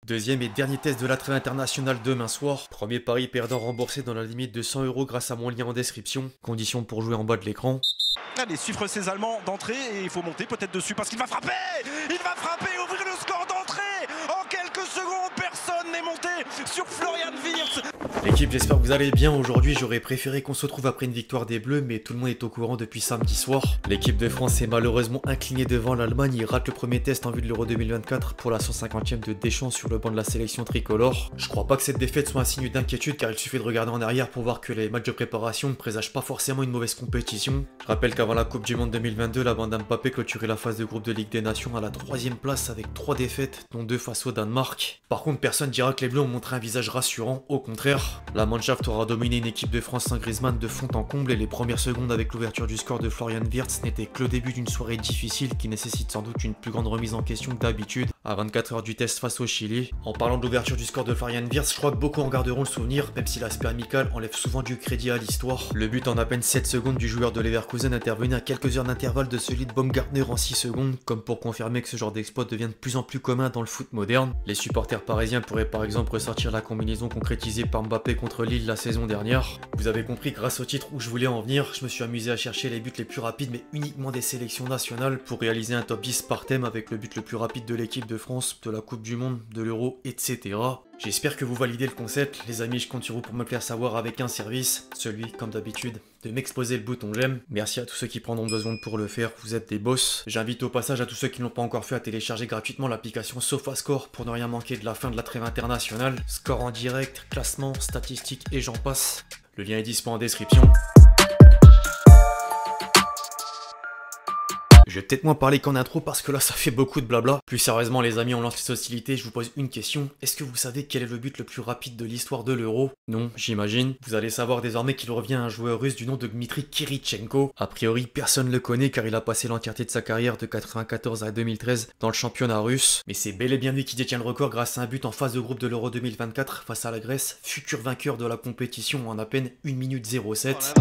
Deuxième et dernier test de la trêve internationale demain soir. Premier pari perdant remboursé dans la limite de 100 € grâce à mon lien en description. Conditions pour jouer en bas de l'écran. Allez, suivre ces Allemands d'entrée et il faut monter peut-être dessus parce qu'il va frapper. Il va frapper, ouvrir le score d'entrée. En quelques secondes, personne n'est monté sur Florian Wirtz. L'équipe, j'espère que vous allez bien. Aujourd'hui, j'aurais préféré qu'on se retrouve après une victoire des Bleus, mais tout le monde est au courant depuis samedi soir. L'équipe de France est malheureusement inclinée devant l'Allemagne. Il rate le premier test en vue de l'Euro 2024 pour la 150e de Deschamps sur le banc de la sélection tricolore. Je crois pas que cette défaite soit un signe d'inquiétude car il suffit de regarder en arrière pour voir que les matchs de préparation ne présagent pas forcément une mauvaise compétition. Je rappelle qu'avant la Coupe du Monde 2022, la bande Mbappé clôturait la phase de groupe de Ligue des Nations à la 3e place avec 3 défaites, dont 2 face au Danemark. Par contre, personne dira que les Bleus ont montré un visage rassurant, au contraire. La Mannschaft aura dominé une équipe de France sans Griezmann de fond en comble et les premières secondes avec l'ouverture du score de Florian Wirtz n'étaient que le début d'une soirée difficile qui nécessite sans doute une plus grande remise en question que d'habitude à 24 heures du test face au Chili. En parlant de l'ouverture du score de Florian Wirtz, je crois que beaucoup en garderont le souvenir, même si l'aspect amical enlève souvent du crédit à l'histoire. Le but en à peine 7 secondes du joueur de Leverkusen intervenait à quelques heures d'intervalle de celui de Baumgartner en 6 secondes, comme pour confirmer que ce genre d'exploit devient de plus en plus commun dans le foot moderne. Les supporters parisiens pourraient par exemple ressortir la combinaison concrétisée par Mbappé contre Lille la saison dernière. Vous avez compris, grâce au titre où je voulais en venir, je me suis amusé à chercher les buts les plus rapides mais uniquement des sélections nationales pour réaliser un top 10 par thème avec le but le plus rapide de l'équipe de France, de la Coupe du Monde, de l'Euro, etc. J'espère que vous validez le concept, les amis, je compte sur vous pour me le faire savoir avec un service, celui, comme d'habitude, de m'exposer le bouton j'aime. Merci à tous ceux qui prendront 2 secondes pour le faire, vous êtes des boss. J'invite au passage à tous ceux qui ne l'ont pas encore fait à télécharger gratuitement l'application SofaScore pour ne rien manquer de la fin de la trêve internationale. Score en direct, classement, statistiques et j'en passe. Le lien est disponible en description. Je vais peut-être moins parler qu'en intro parce que là ça fait beaucoup de blabla. Plus sérieusement les amis, on lance les hostilités, je vous pose une question. Est-ce que vous savez quel est le but le plus rapide de l'histoire de l'Euro? Non, j'imagine. Vous allez savoir désormais qu'il revient à un joueur russe du nom de Dmitry Kirichenko. A priori personne ne le connaît car il a passé l'entièreté de sa carrière de 94 à 2013 dans le championnat russe. Mais c'est bel et bien lui qui détient le record grâce à un but en phase de groupe de l'Euro 2024 face à la Grèce, futur vainqueur de la compétition en à peine 1 minute 07.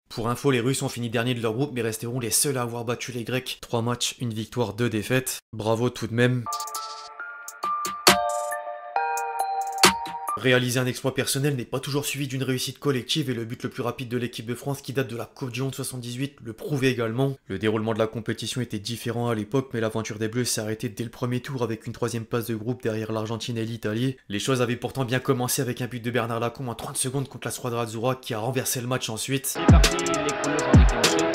Pour info, les Russes ont fini dernier de leur groupe mais resteront les seuls à avoir battu les Grecs. 3 matchs, 1 victoire, 2 défaites. Bravo tout de même. Réaliser un exploit personnel n'est pas toujours suivi d'une réussite collective et le but le plus rapide de l'équipe de France qui date de la Coupe du Monde 78 le prouve également. Le déroulement de la compétition était différent à l'époque mais l'aventure des Bleus s'est arrêtée dès le premier tour avec une 3e place de groupe derrière l'Argentine et l'Italie. Les choses avaient pourtant bien commencé avec un but de Bernard Lacombe en 30 secondes contre la Squadra Azzurra qui a renversé le match ensuite. C'est parti, les chronos sont déclenchés.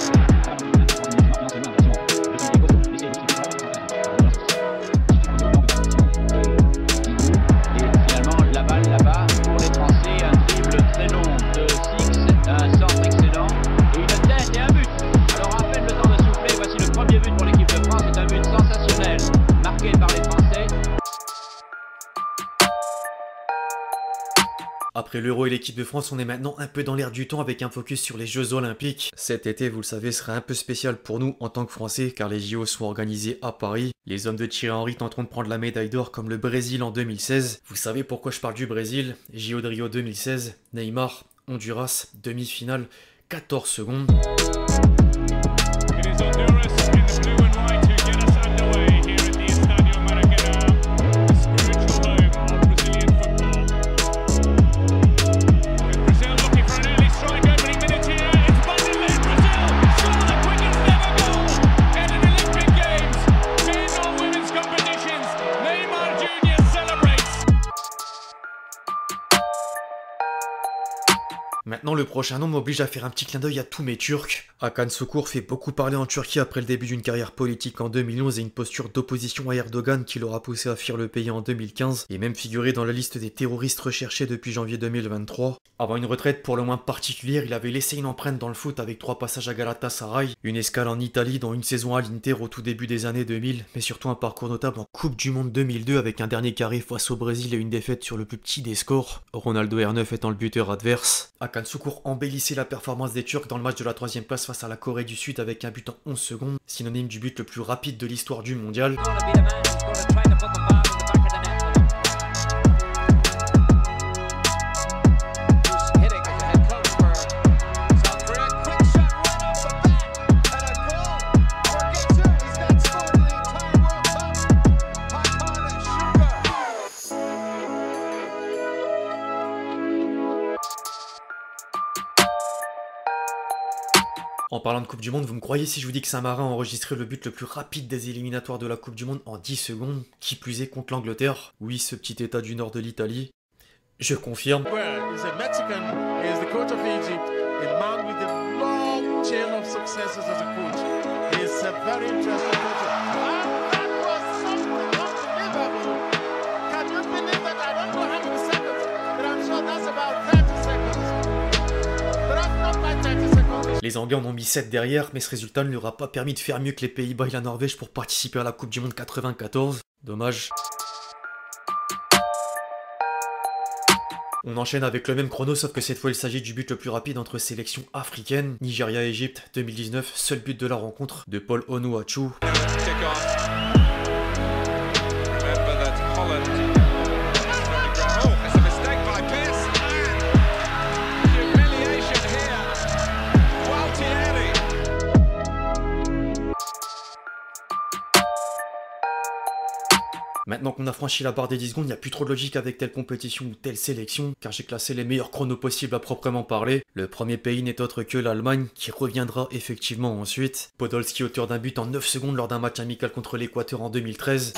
Après l'Euro et l'équipe de France, on est maintenant un peu dans l'air du temps avec un focus sur les Jeux Olympiques. Cet été, vous le savez, sera un peu spécial pour nous en tant que Français car les JO sont organisés à Paris. Les hommes de Thierry Henry tenteront de prendre la médaille d'or comme le Brésil en 2016. Vous savez pourquoi je parle du Brésil? JO de Rio 2016, Neymar, Honduras, demi-finale, 14 secondes. Maintenant, le prochain nom m'oblige à faire un petit clin d'œil à tous mes Turcs. Hakan Şükür fait beaucoup parler en Turquie après le début d'une carrière politique en 2011 et une posture d'opposition à Erdogan qui l'aura poussé à fuir le pays en 2015 et même figuré dans la liste des terroristes recherchés depuis janvier 2023. Avant une retraite pour le moins particulière, il avait laissé une empreinte dans le foot avec 3 passages à Galatasaray, une escale en Italie dont une saison à l'Inter au tout début des années 2000, mais surtout un parcours notable en Coupe du Monde 2002 avec un dernier carré face au Brésil et une défaite sur le plus petit des scores, Ronaldo R9 étant le buteur adverse. Hakan Şükür embellissait la performance des Turcs dans le match de la 3e place face à la Corée du Sud avec un but en 11 secondes, synonyme du but le plus rapide de l'histoire du mondial. En parlant de Coupe du Monde, vous me croyez si je vous dis que Saint-Marin a enregistré le but le plus rapide des éliminatoires de la Coupe du Monde en 10 secondes, qui plus est contre l'Angleterre? Oui, ce petit état du nord de l'Italie. Je confirme. Les Anglais en ont mis 7 derrière, mais ce résultat ne leur a pas permis de faire mieux que les Pays-Bas et la Norvège pour participer à la Coupe du Monde 94. Dommage. On enchaîne avec le même chrono, sauf que cette fois il s'agit du but le plus rapide entre sélections africaines. Nigeria-Égypte 2019, seul but de la rencontre de Paul Onuachu. Maintenant qu'on a franchi la barre des 10 secondes, il n'y a plus trop de logique avec telle compétition ou telle sélection, car j'ai classé les meilleurs chronos possibles à proprement parler. Le premier pays n'est autre que l'Allemagne, qui reviendra effectivement ensuite. Podolski auteur d'un but en 9 secondes lors d'un match amical contre l'Équateur en 2013.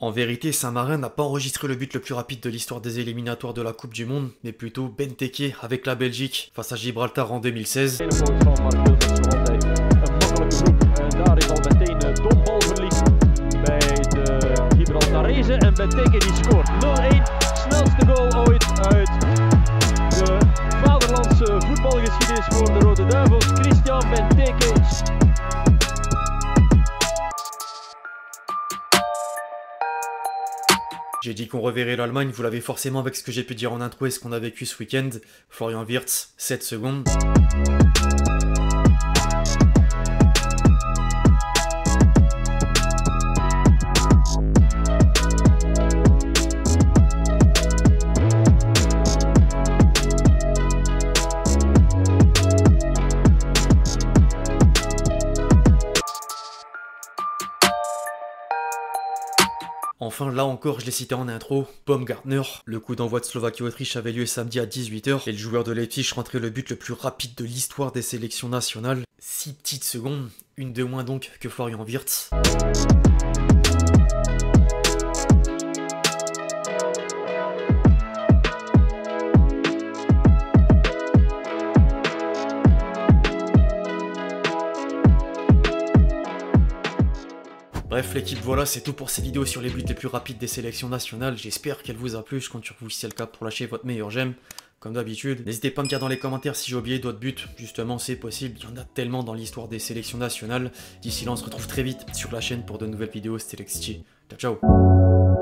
En vérité, Saint-Marin n'a pas enregistré le but le plus rapide de l'histoire des éliminatoires de la Coupe du Monde, mais plutôt Benteke avec la Belgique face à Gibraltar en 2016. En Benteke die scoort 0-1, snelste goal ooit uit de vaderlandse voetbalgeschiedenis voor de Rode Duivels, Christian Benteke. J'ai dit qu'on reverrait l'Allemagne, vous l'avez forcément avec ce que j'ai pu dire en intro et ce qu'on a vécu ce week-end. Florian Wirtz, 7 secondes. Enfin, là encore, je l'ai cité en intro, Baumgartner. Le coup d'envoi de Slovaquie-Autriche avait lieu samedi à 18 h et le joueur de Leipzig rentrait le but le plus rapide de l'histoire des sélections nationales. 6 petites secondes, une de moins donc que Florian Wirtz. Bref l'équipe, voilà, c'est tout pour ces vidéos sur les buts les plus rapides des sélections nationales. J'espère qu'elle vous a plu, je compte sur vous si c'est le cas pour lâcher votre meilleur j'aime. Comme d'habitude, n'hésitez pas à me dire dans les commentaires si j'ai oublié d'autres buts, justement c'est possible, il y en a tellement dans l'histoire des sélections nationales. D'ici là on se retrouve très vite sur la chaîne pour de nouvelles vidéos, c'était LexG. Ciao ciao.